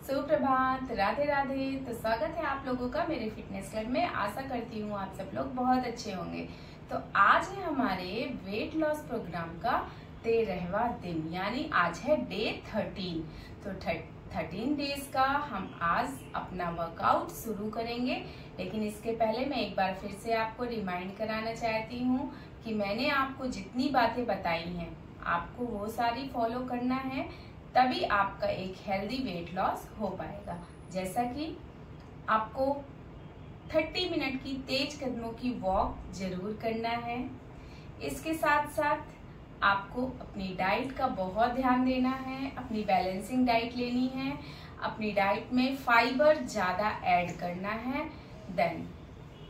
सुप्रभात, राधे राधे। तो स्वागत है आप लोगों का मेरे फिटनेस क्लब में। आशा करती हूँ आप सब लोग बहुत अच्छे होंगे। तो आज है हमारे वेट लॉस प्रोग्राम का 13वां दिन, यानी आज है डे 13। तो 13 डेज का हम आज अपना वर्कआउट शुरू करेंगे। लेकिन इसके पहले मैं एक बार फिर से आपको रिमाइंड कराना चाहती हूँ कि मैंने आपको जितनी बातें बताई हैं आपको वो सारी फॉलो करना है, तभी आपका एक हेल्दी वेट लॉस हो पाएगा। जैसा कि आपको 30 मिनट की तेज कदमों की वॉक जरूर करना है। इसके साथ साथ आपको अपनी डाइट का बहुत ध्यान देना है, अपनी बैलेंसिंग डाइट लेनी है, अपनी डाइट में फाइबर ज्यादा ऐड करना है। देन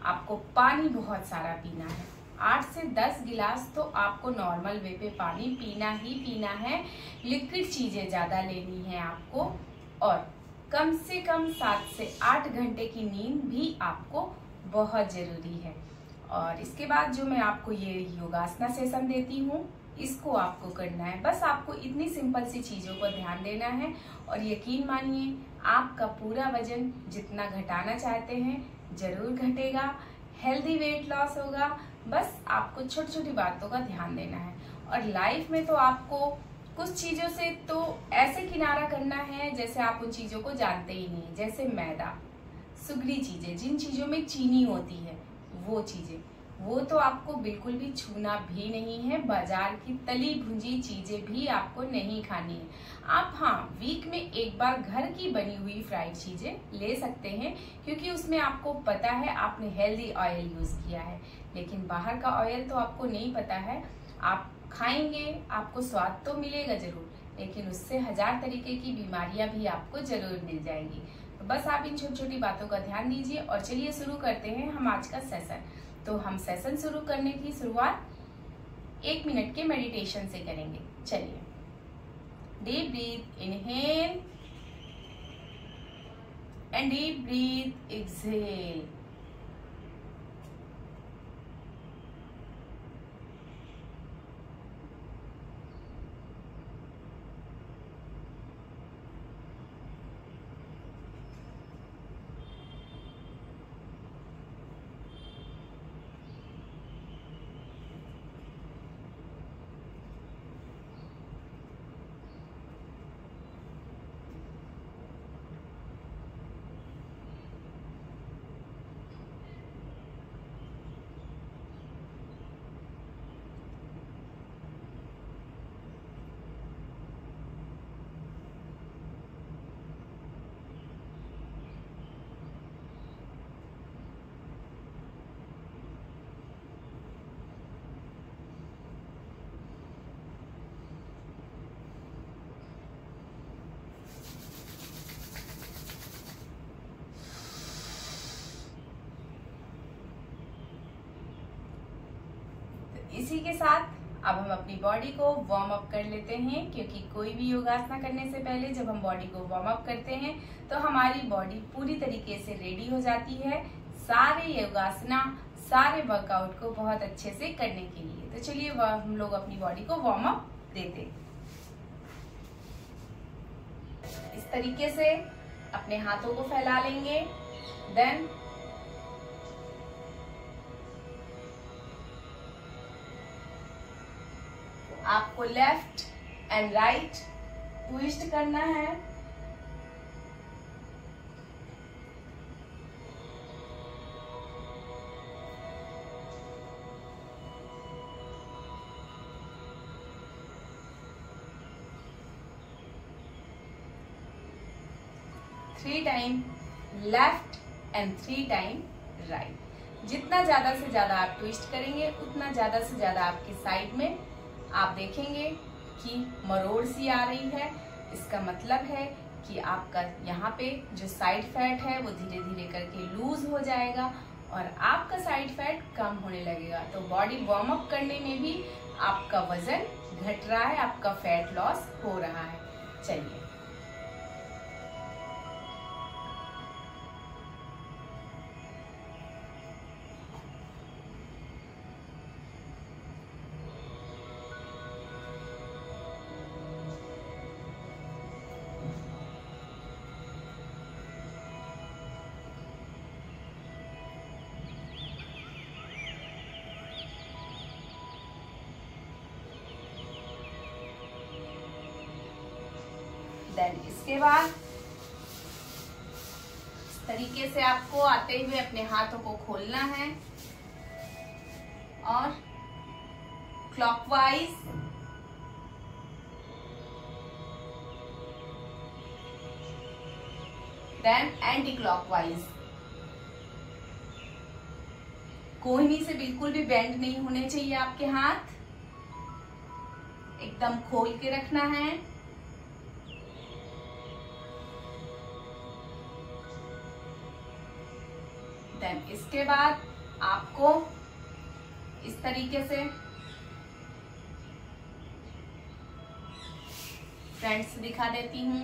आपको पानी बहुत सारा पीना है, 8 से 10 गिलास तो आपको नॉर्मल वे पे पानी पीना ही पीना है। लिक्विड चीजें ज्यादा लेनी है आपको, और कम से कम 7 से 8 घंटे की नींद भी आपको बहुत जरूरी है। और इसके बाद जो मैं आपको ये योगासना सेशन देती हूँ, इसको आपको करना है। बस आपको इतनी सिंपल सी चीजों पर ध्यान देना है और यकीन मानिए आपका पूरा वजन जितना घटाना चाहते हैं जरूर घटेगा, हेल्दी वेट लॉस होगा। बस आपको छोटी छोटी बातों का ध्यान देना है। और लाइफ में तो आपको कुछ चीजों से तो ऐसे किनारा करना है जैसे आप उन चीजों को जानते ही नहीं। जैसे मैदा, सुगरी चीजें, जिन चीजों में चीनी होती है वो चीजें, वो तो आपको बिल्कुल भी छूना भी नहीं है। बाजार की तली भुंजी चीजें भी आपको नहीं खानी है। आप हाँ, वीक में एक बार घर की बनी हुई फ्राइड चीजें ले सकते हैं, क्योंकि उसमें आपको पता है आपने हेल्दी ऑयल यूज किया है। लेकिन बाहर का ऑयल तो आपको नहीं पता है। आप खाएंगे, आपको स्वाद तो मिलेगा जरूर, लेकिन उससे 1000 तरीके की बीमारियां भी आपको जरूर मिल जाएंगी। तो बस आप इन छोटी छोटी बातों का ध्यान दीजिए। और चलिए शुरू करते हैं हम आज का सेशन। तो हम सेशन शुरू करने की शुरुआत 1 मिनट के मेडिटेशन से करेंगे। चलिए, deep breath, inhale and deep breath, exhale. इसी के साथ अब हम अपनी बॉडी को वार्म अप कर लेते हैं, क्योंकि कोई भी योगासना करने से पहले जब हम बॉडी को वार्म अप करते हैं तो हमारी बॉडी पूरी तरीके से रेडी हो जाती है सारे योगासना, सारे वर्कआउट को बहुत अच्छे से करने के लिए। तो चलिए हम लोग अपनी बॉडी को वार्म अप देते हैं। इस तरीके से अपने हाथों को फैला लेंगे। देन आपको लेफ्ट एंड राइट ट्विस्ट करना है। Three time left and 3 time right. जितना ज्यादा से ज्यादा आप ट्विस्ट करेंगे उतना ज्यादा से ज्यादा आपकी साइड में आप देखेंगे कि मरोड़ सी आ रही है। इसका मतलब है कि आपका यहाँ पे जो साइड फैट है वो धीरे धीरे करके लूज हो जाएगा और आपका साइड फैट कम होने लगेगा। तो बॉडी वार्म अप करने में भी आपका वजन घट रहा है, आपका फैट लॉस हो रहा है। चलिए, देन इसके बाद इस तरीके से आपको आते हुए अपने हाथों को खोलना है और क्लॉकवाइज, देन एंटी क्लॉकवाइज। कोहनी से बिल्कुल भी बेंड नहीं होने चाहिए आपके हाथ, एकदम खोल के रखना है। देन इसके बाद आपको इस तरीके से फ्रेंड्स दिखा देती हूँ।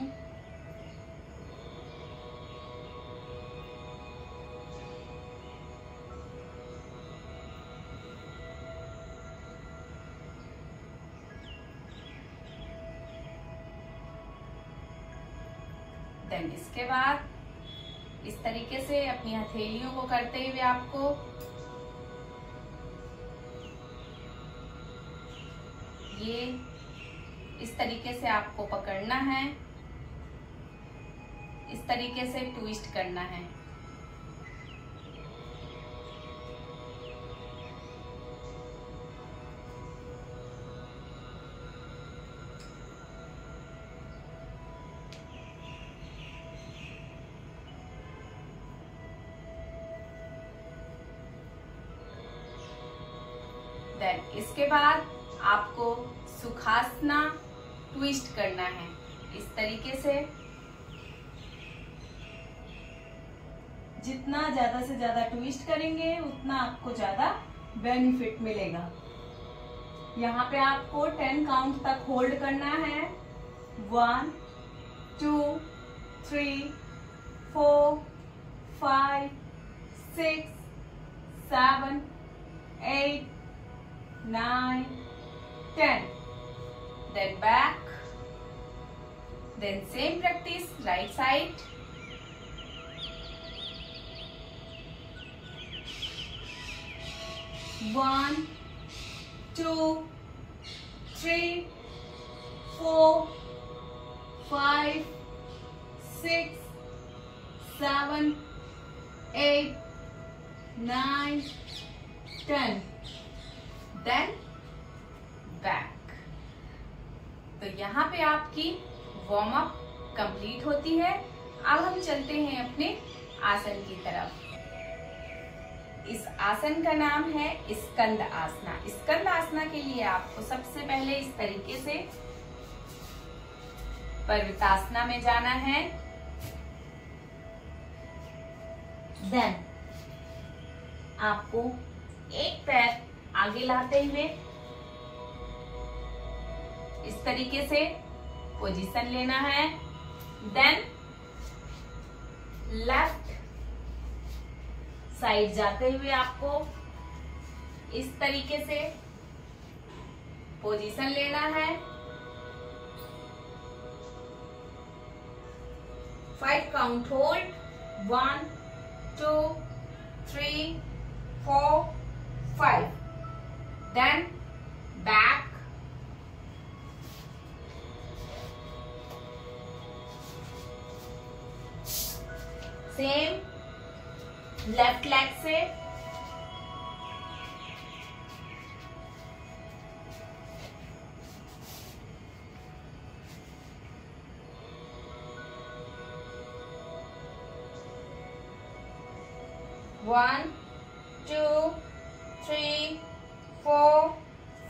देन इसके बाद इस तरीके से अपनी हथेलियों को करते हुए आपको ये इस तरीके से आपको पकड़ना है, इस तरीके से ट्विस्ट करना है। देन इसके बाद आपको सुखासना ट्विस्ट करना है। इस तरीके से जितना ज्यादा से ज्यादा ट्विस्ट करेंगे उतना आपको ज्यादा बेनिफिट मिलेगा। यहाँ पे आपको 10 काउंट तक होल्ड करना है। 1 2 3 4 5 6 7 8 9 10. Then back. Then same practice, right side. One, 2, 3, 4, 5, 6, 7, 8, 9, 10. Then back. तो यहाँ पे आपकी वार्म अप कंप्लीट होती है। अब हम चलते हैं अपने आसन की तरफ। इस आसन का नाम है स्कंद आसना। स्कंद आसना के लिए आपको सबसे पहले इस तरीके से पर्वतासना में जाना है। देन आपको एक पैर आगे लाते हुए इस तरीके से पोजीशन लेना है। देन लेफ्ट साइड जाते हुए आपको इस तरीके से पोजीशन लेना है। 5 count hold. 1 2 3 4 5। Then back. Same left leg से One, 2, 3, 4,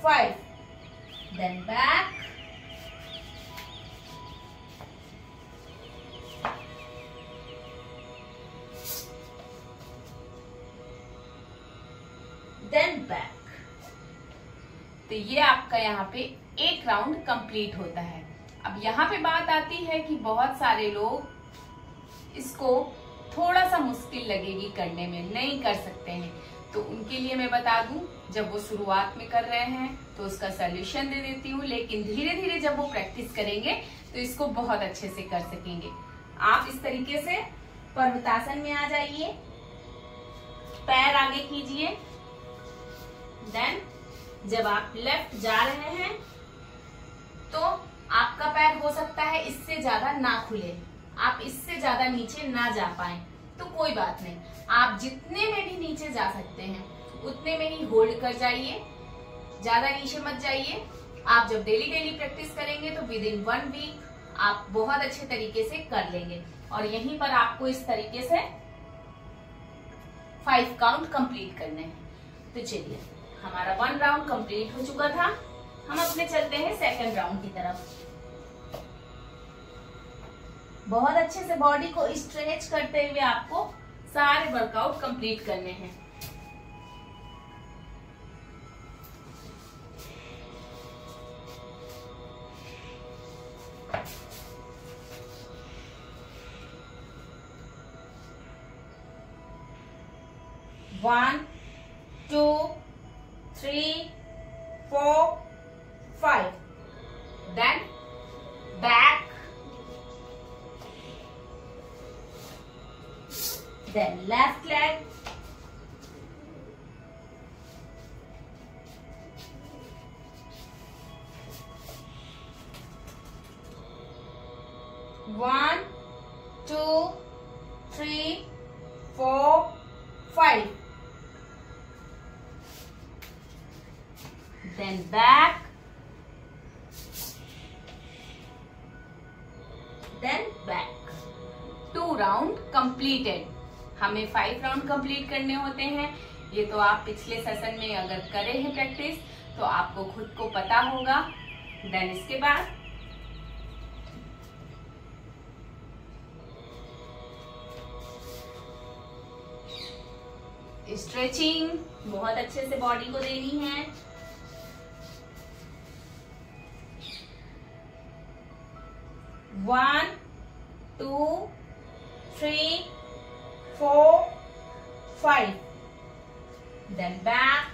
5. Then back. Then back. तो ये आपका यहाँ पे एक राउंड कंप्लीट होता है। अब यहाँ पे बात आती है कि बहुत सारे लोग इसको थोड़ा सा मुश्किल लगेगी करने में, नहीं कर सकते हैं। तो उनके लिए मैं बता दूं, जब वो शुरुआत में कर रहे हैं तो उसका सॉल्यूशन दे देती हूँ, लेकिन धीरे धीरे जब वो प्रैक्टिस करेंगे तो इसको बहुत अच्छे से कर सकेंगे। आप इस तरीके से पर्वतासन में आ जाइए, पैर आगे कीजिए। देन जब आप लेफ्ट जा रहे हैं तो आपका पैर हो सकता है इससे ज्यादा ना खुले, आप इससे ज्यादा नीचे ना जा पाए, तो कोई बात नहीं, आप जितने में भी नीचे जा सकते हैं उतने में ही होल्ड कर जाइए, ज्यादा नीचे मत जाइए। आप जब डेली डेली प्रैक्टिस करेंगे तो विद इन 1 वीक आप बहुत अच्छे तरीके से कर लेंगे। और यहीं पर आपको इस तरीके से 5 काउंट कंप्लीट करने हैं। तो चलिए, हमारा 1 राउंड कंप्लीट हो चुका था, हम अपने चलते हैं सेकंड राउंड की तरफ। बहुत अच्छे से बॉडी को स्ट्रेच करते हुए आपको सारे वर्कआउट कंप्लीट करने हैं। One, 2, 3, 4, 5. Then back. Then left leg. One, 2, 3, 4, 5. Then back, then back. 2 round completed. हमें 5 राउंड कंप्लीट करने होते हैं। ये तो आप पिछले सेशन में अगर करे हैं प्रैक्टिस तो आपको खुद को पता होगा। देन इसके बाद स्ट्रेचिंग बहुत अच्छे से बॉडी को देनी है। One, 2, 3, 4, 5. Then back.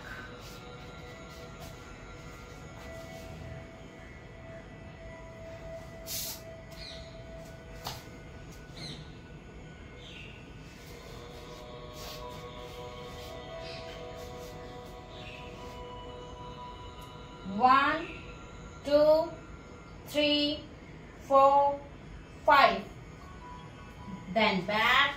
One, 2, 3, 4, 5. Then back.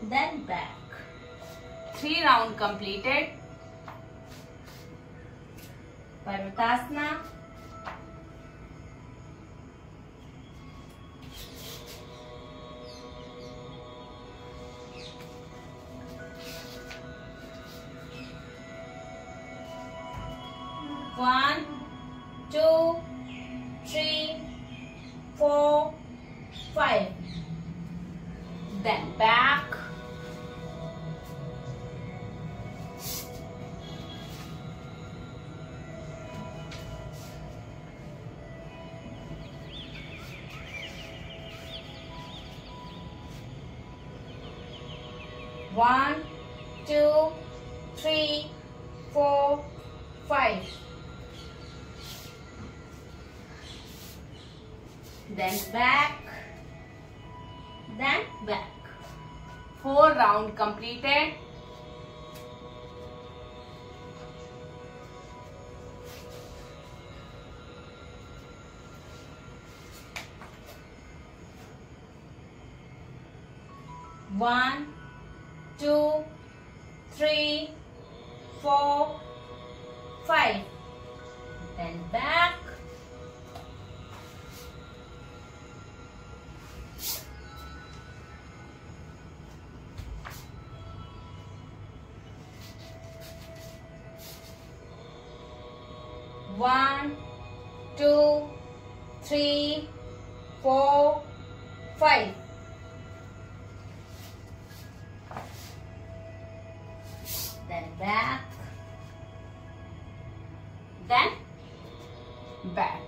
Then back. 3 round completed. Parvatasana. One, 2, 3, 4, 5. Then back. One, 2, 3, 4, 5. Then back, then back. 4 round completed. One, 2, 3, 4, 5. Then back. One, 2, 3, 4, 5. Then back, then back.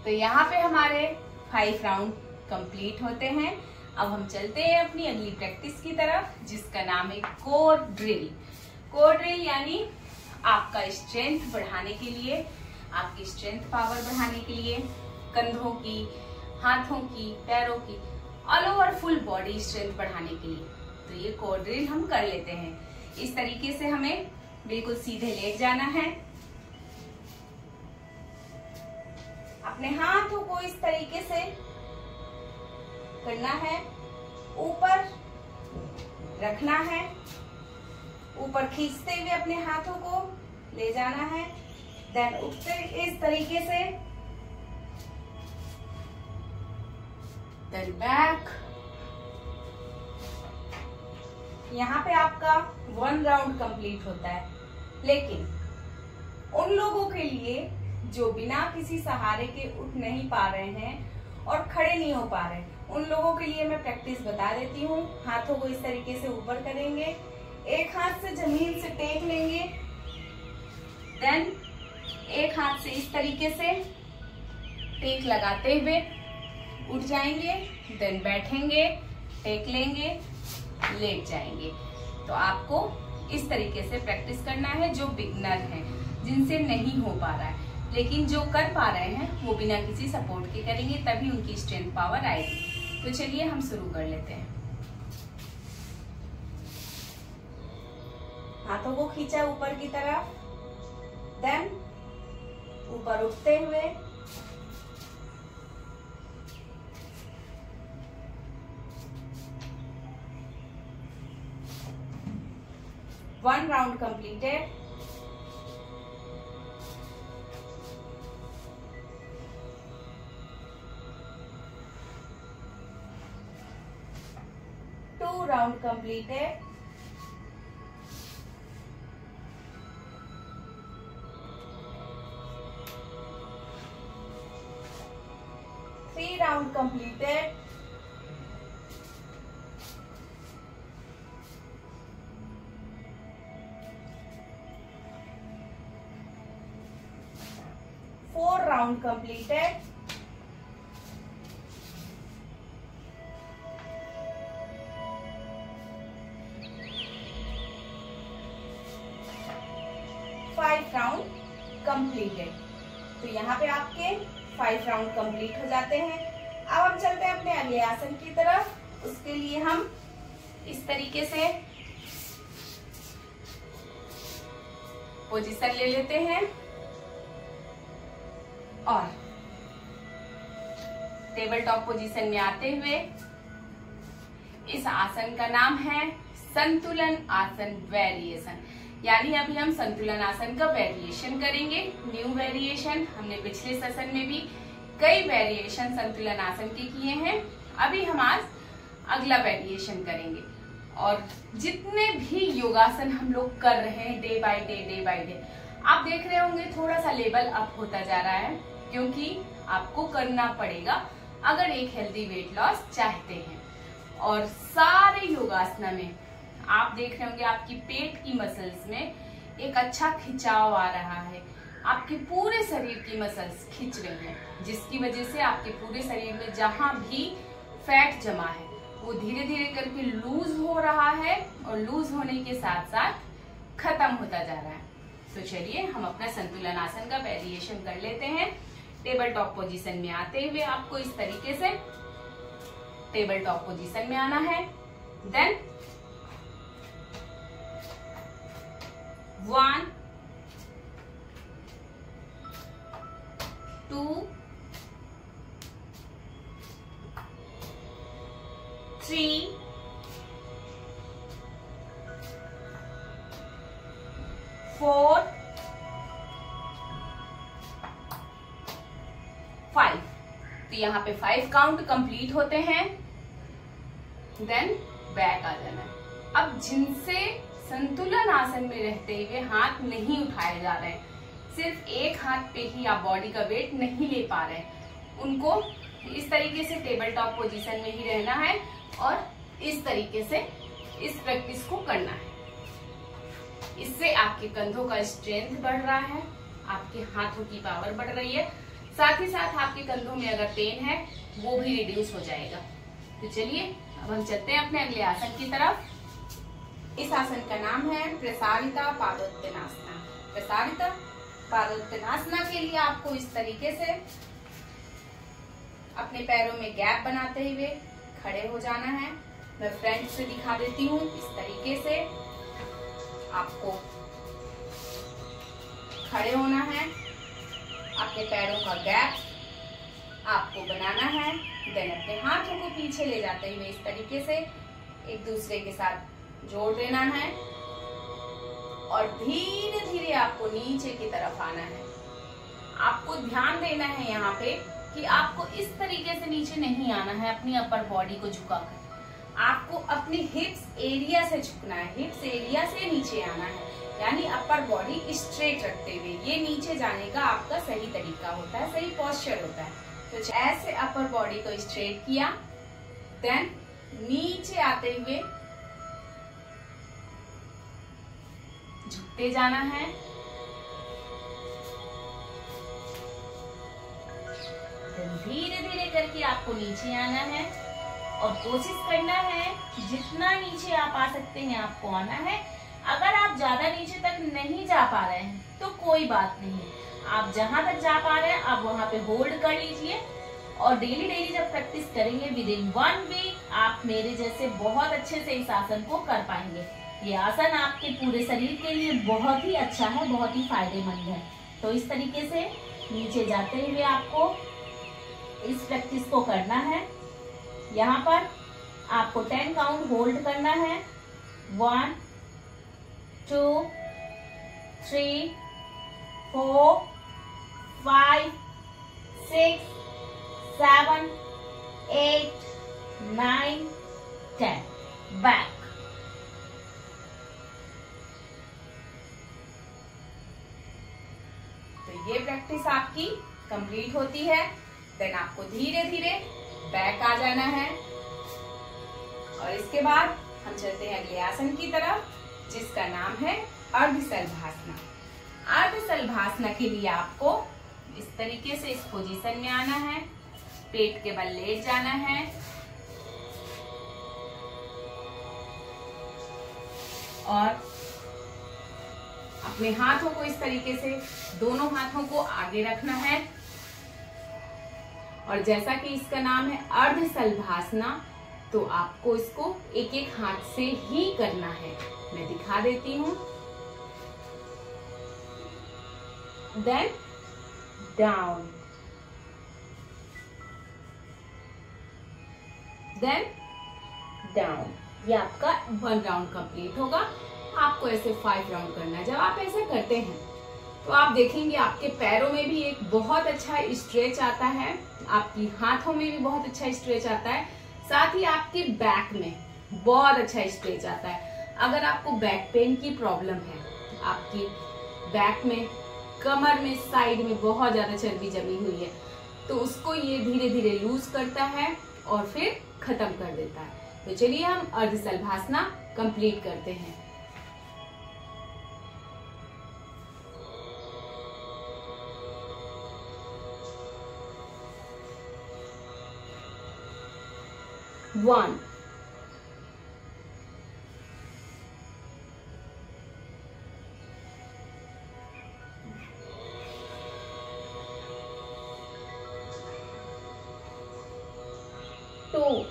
तो यहाँ पे हमारे 5 राउंड कंप्लीट होते हैं। अब हम चलते हैं अपनी अगली प्रैक्टिस की तरफ, जिसका नाम है कोर ड्रिल। कोर ड्रिल यानी आपका स्ट्रेंथ बढ़ाने के लिए, आपकी स्ट्रेंथ पावर बढ़ाने के लिए, कंधों की, हाथों की, पैरों की, all over full body strength बढ़ाने के लिए तो ये कोड ड्रिल हम कर लेते हैं। इस तरीके से हमें बिल्कुल सीधे लेट जाना है। अपने हाथों को इस तरीके से करना है, ऊपर रखना है, ऊपर खींचते हुए अपने हाथों को ले जाना है। देन उठते इस तरीके से, देन बैक। यहाँ पे आपका 1 राउंड कंप्लीट होता है। लेकिन उन लोगों के लिए जो बिना किसी सहारे के उठ नहीं पा रहे हैं और खड़े नहीं हो पा रहे, उन लोगों के लिए मैं प्रैक्टिस बता देती हूँ। हाथों को इस तरीके से ऊपर करेंगे, एक हाथ से जमीन से टेक लेंगे, देन एक हाथ से इस तरीके से टेक लगाते हुए उठ जाएंगे, देन बैठेंगे, टेक लेंगे, लेट जाएंगे। तो आपको इस तरीके से प्रैक्टिस करना है। जो बिगनर हैं, जिनसे नहीं हो पा रहा है, लेकिन जो कर पा रहे हैं वो बिना किसी सपोर्ट के करेंगे, तभी उनकी स्ट्रेंथ पावर आएगी। तो चलिए हम शुरू कर लेते हैं। हाथों को खींचा ऊपर की तरफ, देन ऊपर उठते हुए, one round completed. Two round completed. Three round completed. Four round completed. Five round completed. तो यहाँ पे आपके 5 राउंड कंप्लीट हो जाते हैं। अब हम चलते हैं अपने अगले आसन की तरफ। उसके लिए हम इस तरीके से पोजीशन ले लेते हैं और टेबल टॉप पोजीशन में आते हुए इस आसन का नाम है संतुलन आसन वेरिएशन। यानी अभी हम संतुलन आसन का वेरिएशन करेंगे, न्यू वेरिएशन। हमने पिछले सेशन में भी कई वेरिएशन संतुलन आसन के किए हैं। अभी हम आज अगला वेरिएशन करेंगे। और जितने भी योगासन हम लोग कर रहे हैं डे बाय डे, आप देख रहे होंगे थोड़ा सा लेवल अप होता जा रहा है, क्योंकि आपको करना पड़ेगा अगर एक हेल्दी वेट लॉस चाहते हैं। और सारे योगासना में आप देख रहे होंगे आपकी पेट की मसल्स में एक अच्छा खिंचाव आ रहा है, आपके पूरे शरीर की मसल्स खिंच रही हैं, जिसकी वजह से आपके पूरे शरीर में जहां भी फैट जमा है वो धीरे धीरे करके लूज हो रहा है और लूज होने के साथ साथ खत्म होता जा रहा है। तो चलिए हम अपना संतुलन आसन का वेरिएशन कर लेते हैं। टेबल टॉप पोजीशन में आते हुए आपको इस तरीके से टेबल टॉप पोजीशन में आना है। देन 1 2 3 4 5। तो यहाँ पे 5 काउंट कंप्लीट होते हैं। देन बैक आ जाना है। अब जिनसे संतुलन आसन में रहते हुए हाथ नहीं उठाए जा रहे हैं, सिर्फ एक हाथ पे ही आप बॉडी का वेट नहीं ले पा रहे हैं, उनको इस तरीके से टेबल टॉप पोजीशन में ही रहना है और इस तरीके से इस प्रैक्टिस को करना है। इससे आपके कंधों का स्ट्रेंथ बढ़ रहा है, आपके हाथों की पावर बढ़ रही है, साथ ही साथ आपके कंधों में अगर पेन है वो भी रिड्यूस हो जाएगा। तो चलिए अब हम चलते हैं अपने अगले आसन की तरफ। इस आसन का नाम है प्रसारिता पादोत्तनासना। प्रसारिता पादोत्तनासना के लिए आपको इस तरीके से अपने पैरों में गैप बनाते हुए खड़े हो जाना है। मैं फ्रंट से दिखा देती हूँ। इस तरीके से आपको खड़े होना है, अपने पैरों का गैप आपको बनाना है। देन अपने हाथों को पीछे ले जाते हुए इस तरीके से एक दूसरे के साथ जोड़ देना है और धीरे धीरे आपको नीचे की तरफ आना है। आपको ध्यान देना है यहाँ पे कि आपको इस तरीके से नीचे नहीं आना है अपनी अपर बॉडी को झुकाकर। आपको अपनी हिप्स एरिया से झुकना है, हिप्स एरिया से नीचे आना है, यानी अपर बॉडी स्ट्रेट रखते हुए। ये नीचे जाने का आपका सही तरीका होता है, सही पोस्चर होता है। तो ऐसे अपर बॉडी को स्ट्रेट किया, देन नीचे आते हुए झुकते जाना है। धीरे धीरे करके आपको नीचे आना है और कोशिश करना है जितना नीचे आप आ सकते हैं आपको आना है। अगर आप ज्यादा नीचे तक नहीं जा पा रहे हैं तो कोई बात नहीं, आप जहां तक जा पा रहे हैं आप वहां पे होल्ड कर लीजिए। और डेली डेली जब प्रैक्टिस करेंगे विदिन 1 वीक आप मेरे जैसे बहुत अच्छे से इस आसन को कर पाएंगे। ये आसन आपके पूरे शरीर के लिए बहुत ही अच्छा है, बहुत ही फायदेमंद है। तो इस तरीके से नीचे जाते हुए आपको इस प्रैक्टिस को करना है। यहाँ पर आपको 10 काउंट होल्ड करना है। 1 2 3 4 5 6 7 8 9 10 बैक। तो ये प्रैक्टिस आपकी कंप्लीट होती है। देन आपको धीरे धीरे बैक आ जाना है और इसके बाद हम चलते हैं अगले आसन की तरफ, जिसका नाम है अर्धशलभासना। अर्धशलभासना के लिए आपको इस तरीके से इस पोजीशन में आना है, पेट के बल लेट जाना है और अपने हाथों को इस तरीके से दोनों हाथों को आगे रखना है। और जैसा कि इसका नाम है अर्धशलभासना, तो आपको इसको एक एक हाथ से ही करना है। मैं दिखा देती हूँ। Then down, then down. ये आपका 1 राउंड कंप्लीट होगा। आपको ऐसे 5 राउंड करना है। जब आप ऐसे करते हैं तो आप देखेंगे आपके पैरों में भी एक बहुत अच्छा स्ट्रेच आता है, आपकी हाथों में भी बहुत अच्छा स्ट्रेच आता है, साथ ही आपके बैक में बहुत अच्छा स्ट्रेच आता है। अगर आपको बैक पेन की प्रॉब्लम है, आपकी बैक में, कमर में, साइड में बहुत ज्यादा चर्बी जमी हुई है, तो उसको ये धीरे धीरे लूज करता है और फिर खत्म कर देता है। तो चलिए हम अर्धशलभासना कंप्लीट करते हैं। One, 2,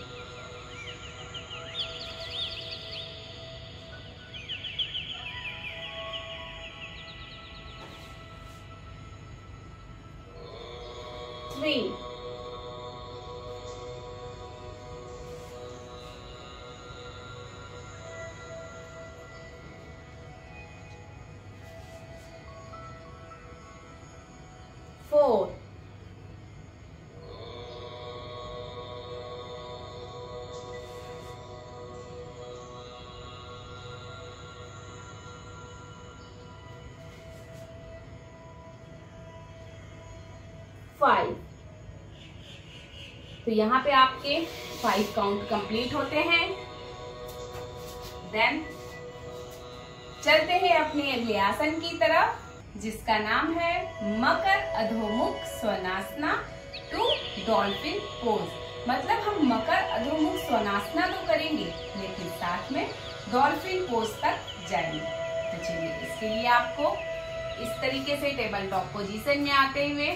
3, 4, 5। तो यहाँ पे आपके 5 काउंट कंप्लीट होते हैं। देन चलते हैं अपने अगले आसन की तरफ, जिसका नाम है मकर Adhomukha Svanasana to dolphin pose. मतलब हम मकर अधोमुख स्वनासना तो करेंगे लेकिन साथ में डॉल्फिन पोज तक जाएंगे। तो चलिए, इसके लिए आपको इस तरीके से टेबल टॉप पोजीशन में आते हुए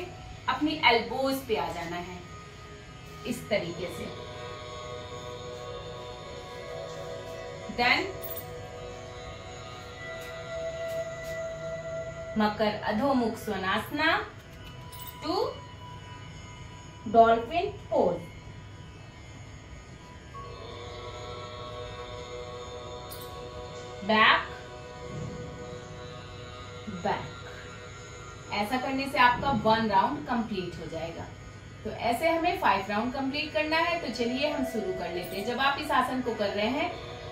अपनी एल्बोज पे आ जाना है, इस तरीके से। Then Makar Adhomukha Svanasana to dolphin pose. Back back. ऐसा करने से आपका 1 राउंड कंप्लीट हो जाएगा। तो ऐसे हमें 5 राउंड कंप्लीट करना है। तो चलिए हम शुरू कर लेते हैं। जब आप इस आसन को कर रहे हैं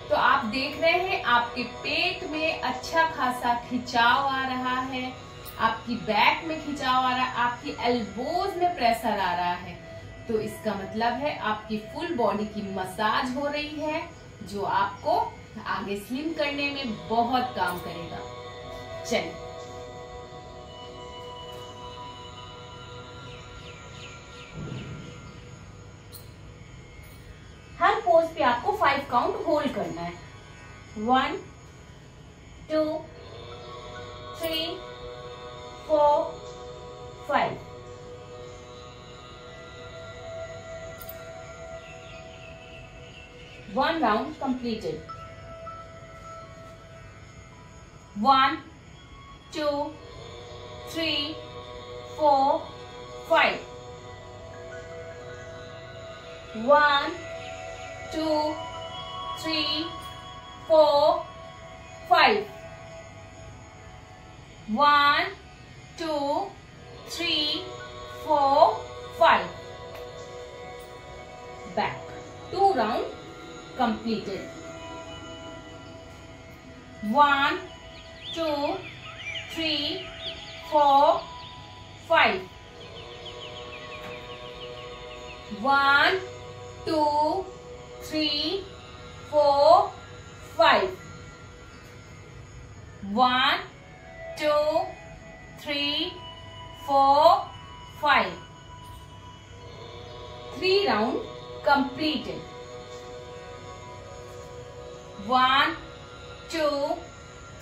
तो आप देख रहे हैं आपके पेट में अच्छा खासा खिंचाव आ रहा है, आपकी बैक में खिंचाव आ रहा है, आपकी एल्बोज में प्रेशर आ रहा है। तो इसका मतलब है आपकी फुल बॉडी की मसाज हो रही है, जो आपको आगे स्लिम करने में बहुत काम करेगा। चलिए हर पोज पे आपको 5 काउंट होल्ड करना है। 1 2 3 4 5। One round completed. 1 2 3 4 5। 1 2 3 4 5। 1 2 3 4 5। Back. 2 round completed. 1 2 3 4 5। 1 2 3 4 5। 1 2 3 4 5। 3 round completed. 1 2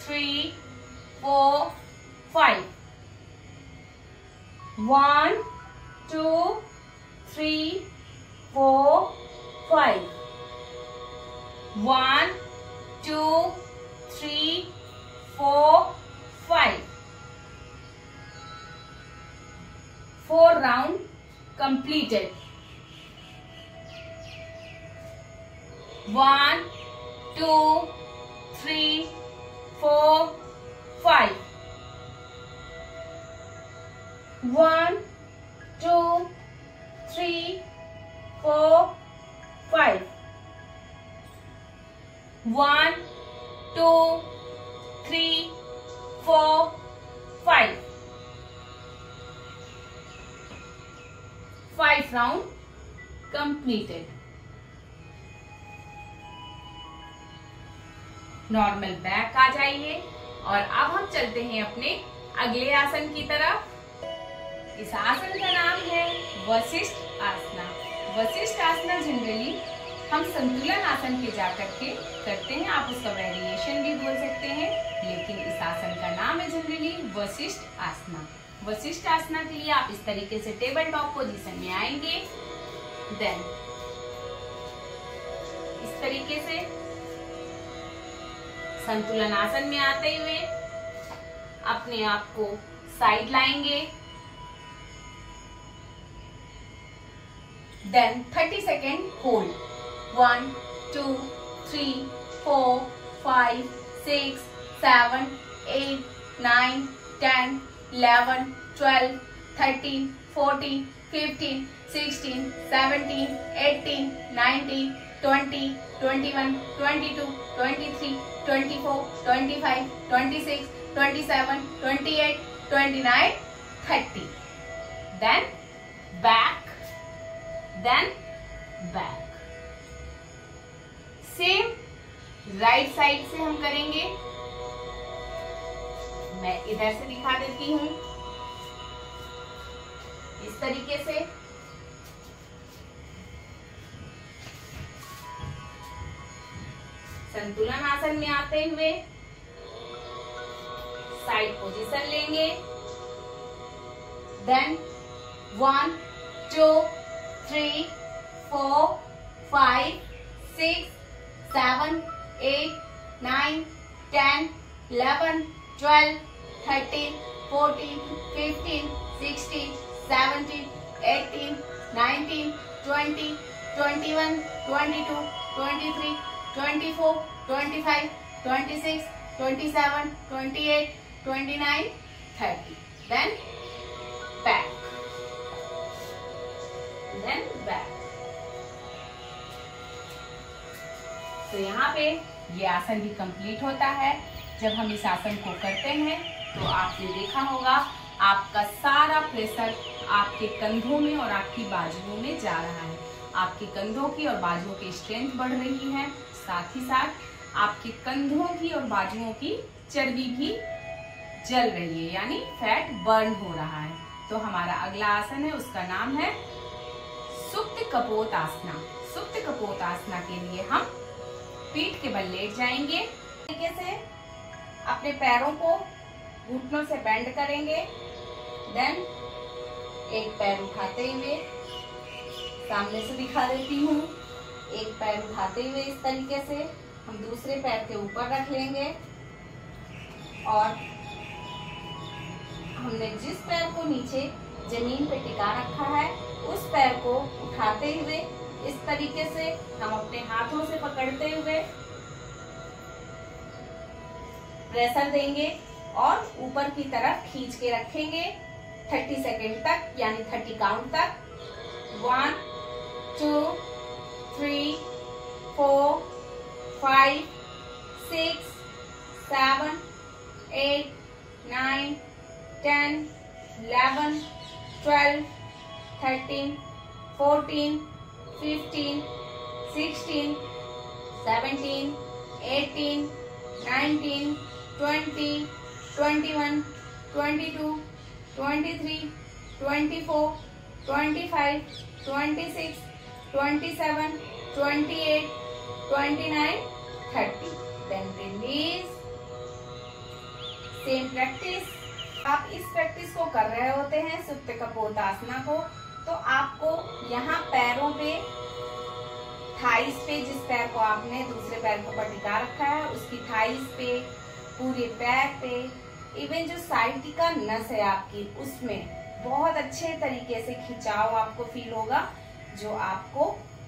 3 4 5। 1 2 3 4 5। 1 2 3 4 5। 4 round completed. 1 2 3 4 5। 1 2 3 4 5। 1 2 3 4 5। 5 round completed. Normal back आ जाइए और अब हम चलते हैं अपने अगले आसन की तरफ। इस आसन का नाम है वशिष्ठ आसना। वशिष्ठ आसना जनरली हम संतुलन आसन पे जाकर के करते हैं, आप उसका वेरिएशन भी बोल सकते हैं, लेकिन इस आसन का नाम है जनरली वशिष्ठ आसना। वशिष्ठ आसना के लिए आप इस तरीके से टेबल टॉप पोजीशन में आएंगे। देन इस तरीके से संतुलन आसन में आते हुए अपने आप को साइड लाएंगे। Then 30 second hold. 1 2 3 4 5 6 7 8 9 10 11 12 13 14 15 16 17 18 19 20 21 22 23 24 25 26 27 28 29 30। then back, then back। Same right side से हम करेंगे। मैं इधर से दिखा देती हूं इस तरीके से। संतुलन आसन में आते हुए साइड पोजीशन लेंगे। Then 1 2 3 4 5 6 7 8, 9, 10, 11, 12, 13, 14, 15, 16, 17, 18, 19, 20, 21, 22, 23, 24, 25, 26, 27, 28, 29, 30. Then back. Then back. तो यहाँ पे ये आसन भी कंप्लीट होता है। जब हम इस आसन को करते हैं तो आपने देखा होगा आपका सारा प्रेशर आपके कंधों में और आपकी बाजुओं में जा रहा है। आपके कंधों की और बाजुओं की स्ट्रेंथ बढ़ रही है, साथ ही साथ आपके कंधों की और बाजुओं की चर्बी भी जल रही है, यानी फैट बर्न हो रहा है। तो हमारा अगला आसन है, उसका नाम है सुप्त कपोतासना। सुप्त कपोतासना के लिए हम पीठ के बल लेट जाएंगे। तरीके से अपने पैरों को घुटनों से बेंड करेंगे। देन एक पैर उठाते हुए, सामने से दिखा देती हूँ, एक पैर उठाते हुए इस तरीके से हम दूसरे पैर के ऊपर रख लेंगे और हमने जिस पैर को नीचे जमीन पे टिका रखा है उस पैर को उठाते हुए इस तरीके से हम अपने हाथों से पकड़ते हुए प्रेशर देंगे और ऊपर की तरफ खींच के रखेंगे 30 सेकेंड तक, यानी 30 काउंट तक। 1, 2, 3, 4, 5, 6, 7, 8, 9, 10, 11, 12, 13, 14, 15, 16, 17, 18, 19, 20, 21, 22, 23, 24, 25, 26, 27, 28, 29, 30. Then release. Same practice. आप इस प्रैक्टिस को कर रहे होते हैं सुप्त कपोतासना को, तो आपको यहाँ पैरों पे, थाइस पे, जिस पैर को आपने दूसरे पैर के ऊपर टिका रखा है उसकी थाइस पे, पूरे पैर पे, इवन जो साइटिका नस है आपकी उसमें बहुत अच्छे तरीके से खिंचाव आपको फील होगा, जो आपको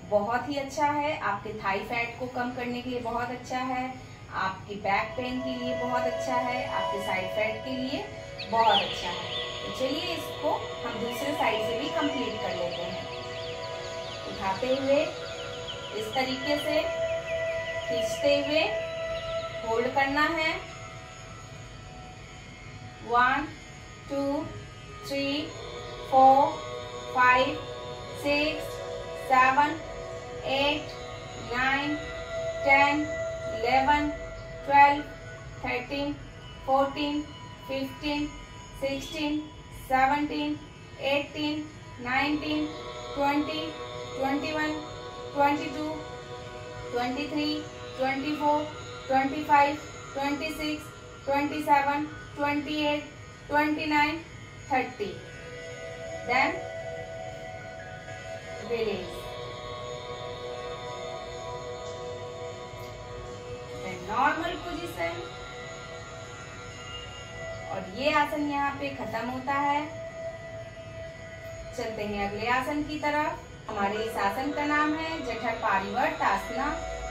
बहुत ही अच्छा है। आपके थाई फैट को कम करने के लिए बहुत अच्छा है, आपकी बैक पेन के लिए बहुत अच्छा है, आपके साइड फैट के लिए बहुत अच्छा है। तो चलिए इसको हम दूसरे साइड से भी कंप्लीट कर लेते हैं। उठाते हुए इस तरीके से खींचते हुए होल्ड करना है। 1, 2, 3, 4, 5, 6, 7, 8, 9, 10, 11, 12, 13, 14, 15, 16, 17, 18, 19, 20, 21, 22, 23, 24, 25, 26, 27, 28, 29, 30. Then release. Then normal position. और ये आसन यहाँ पे खत्म होता है। चलते हैं अगले आसन की तरफ। हमारे इस आसन का नाम है जठर पारिवर्तासना।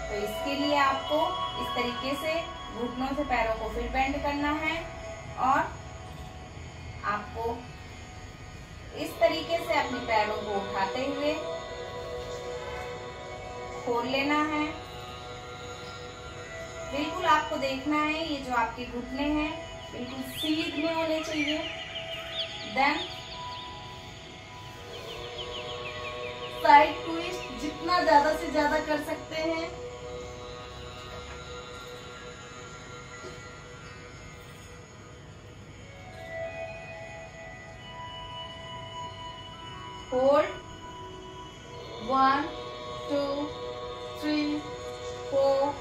तो इसके लिए आपको इस तरीके से घुटनों से पैरों को फिर बेंड करना है और आपको इस तरीके से अपने पैरों को उठाते हुए खोल लेना है। बिल्कुल आपको देखना है ये जो आपके घुटने हैं बिल्कुल सीधे होने चाहिए। देन साइड ट्विस्ट जितना ज्यादा से ज्यादा कर सकते हैं। Hold 1, 2, 3, 4,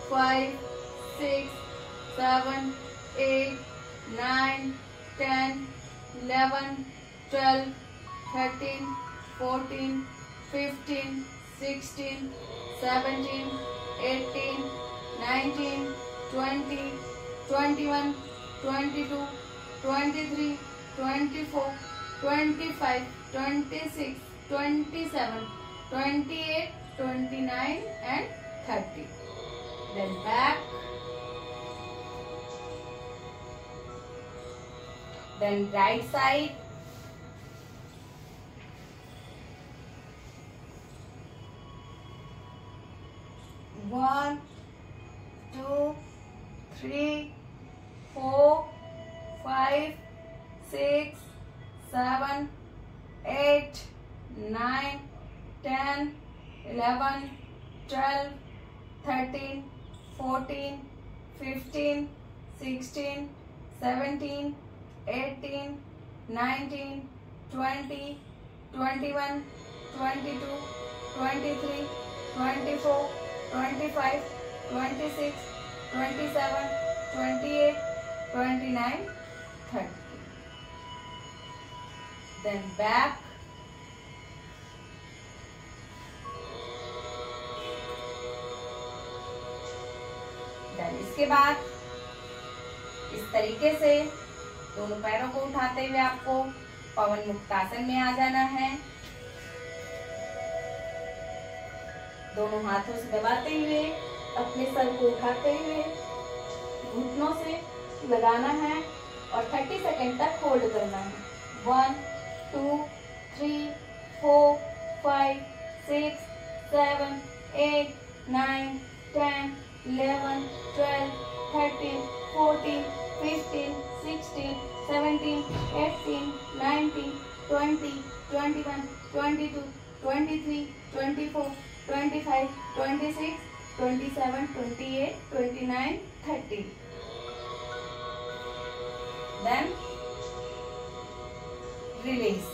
5, 6, 7, 8, 9, 10, 11, 12, 13, 14, 15, 16, 17, 18, 19, 20, 21, 22, 23, 24, 25, 26, 27, 28, 29 and 30. Then back. Then right side. 1, 2, 3, 4, 5, 6, 7, 8, 9, 10, 11, 12, 13, 14, 15, 16, 17, 18, 19, 20, 21, 22, 23, 24, 25, 26, 27, 28, 29, 30. Then back. Then इसके बाद इस तरीके से दोनों पैरों को उठाते हुए आपको पवन मुक्तासन में आ जाना है। दोनों हाथों से दबाते हुए अपने सर को उठाते हुए घुटनों से लगाना है और 30 सेकंड तक होल्ड करना है। 1, 2, 3, 4, 5, 6, 7, 8, 9, 10, 11, 12, 13, 14, 15, 16, 17, 18, 19, 20, 21, 22, 23, 24, 25, 26, 27, 28, 29, 30. Then release.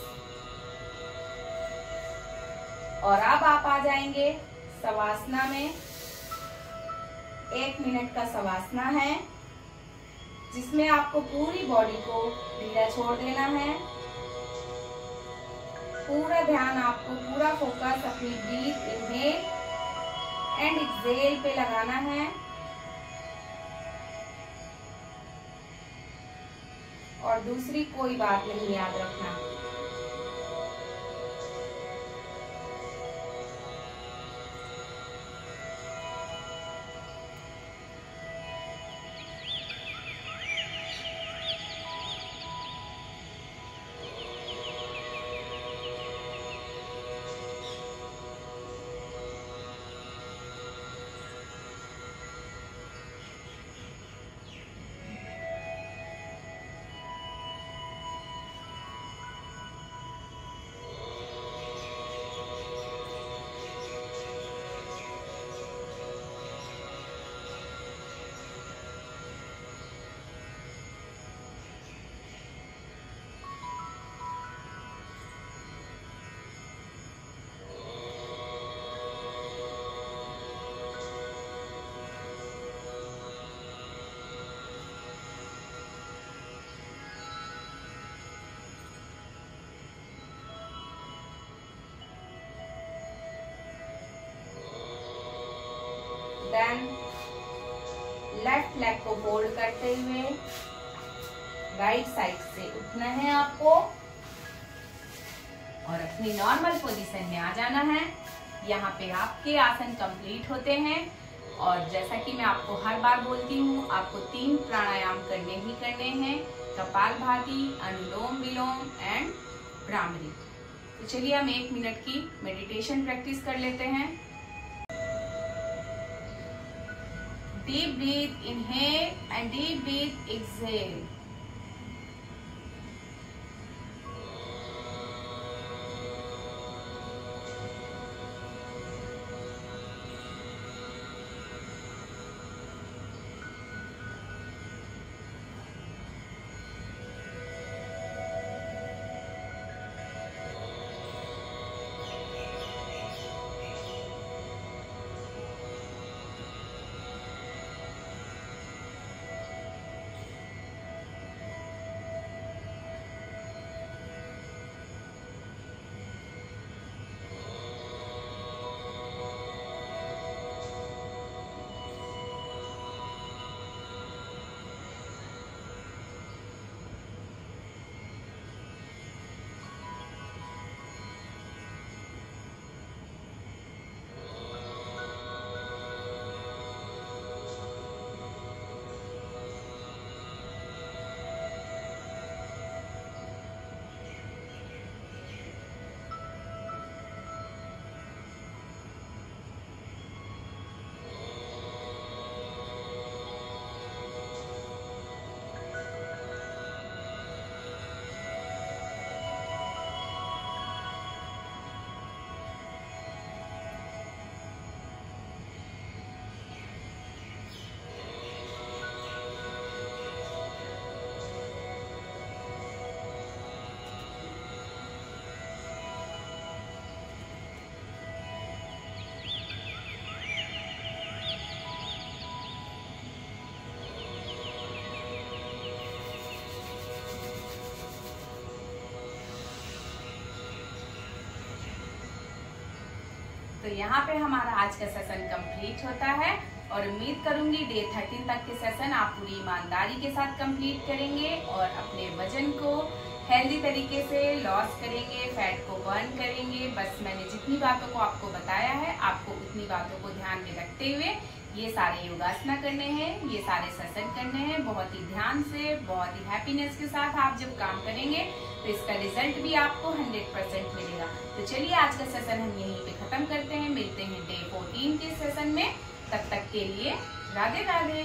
और अब आप आ जाएंगे शवासना में। 1 मिनट का शवासना है जिसमें आपको पूरी बॉडी को ढीला छोड़ देना है। पूरा ध्यान आपको, पूरा फोकस अपनी ब्रीथ इनहेल एंड एक्सहेल पे लगाना है और दूसरी कोई बात नहीं याद रखना। देन लेफ्ट लेग को फोल्ड करते हुए राइट साइड से उठना है आपको और अपनी नॉर्मल पोजीशन में आ जाना है। यहाँ पे आपके आसन कंप्लीट होते हैं और जैसा कि मैं आपको हर बार बोलती हूँ, आपको 3 प्राणायाम करने ही करने हैं, कपालभाति, अनुलोम विलोम एंड भ्रामरी। तो चलिए हम 1 मिनट की मेडिटेशन प्रैक्टिस कर लेते हैं। Deep breath, inhale and deep breath, exhale. तो यहाँ पे हमारा आज का सेशन कंप्लीट होता है और उम्मीद करूंगी डे 13 तक के सेशन आप पूरी ईमानदारी के साथ कंप्लीट करेंगे और अपने वजन को हेल्दी तरीके से लॉस करेंगे, फैट को बर्न करेंगे। बस मैंने जितनी बातों को आपको बताया है, आपको उतनी बातों को ध्यान में रखते हुए ये सारे योगासना करने हैं, ये सारे सेशन करने हैं। बहुत ही ध्यान से, बहुत ही हैप्पीनेस के साथ आप जब काम करेंगे तो इसका रिजल्ट भी आपको 100% मिलेगा। तो चलिए आज का सेशन हम यहीं पे खत्म करते हैं। मिलते हैं डे 14 के सेशन में। तब तक के लिए राधे राधे।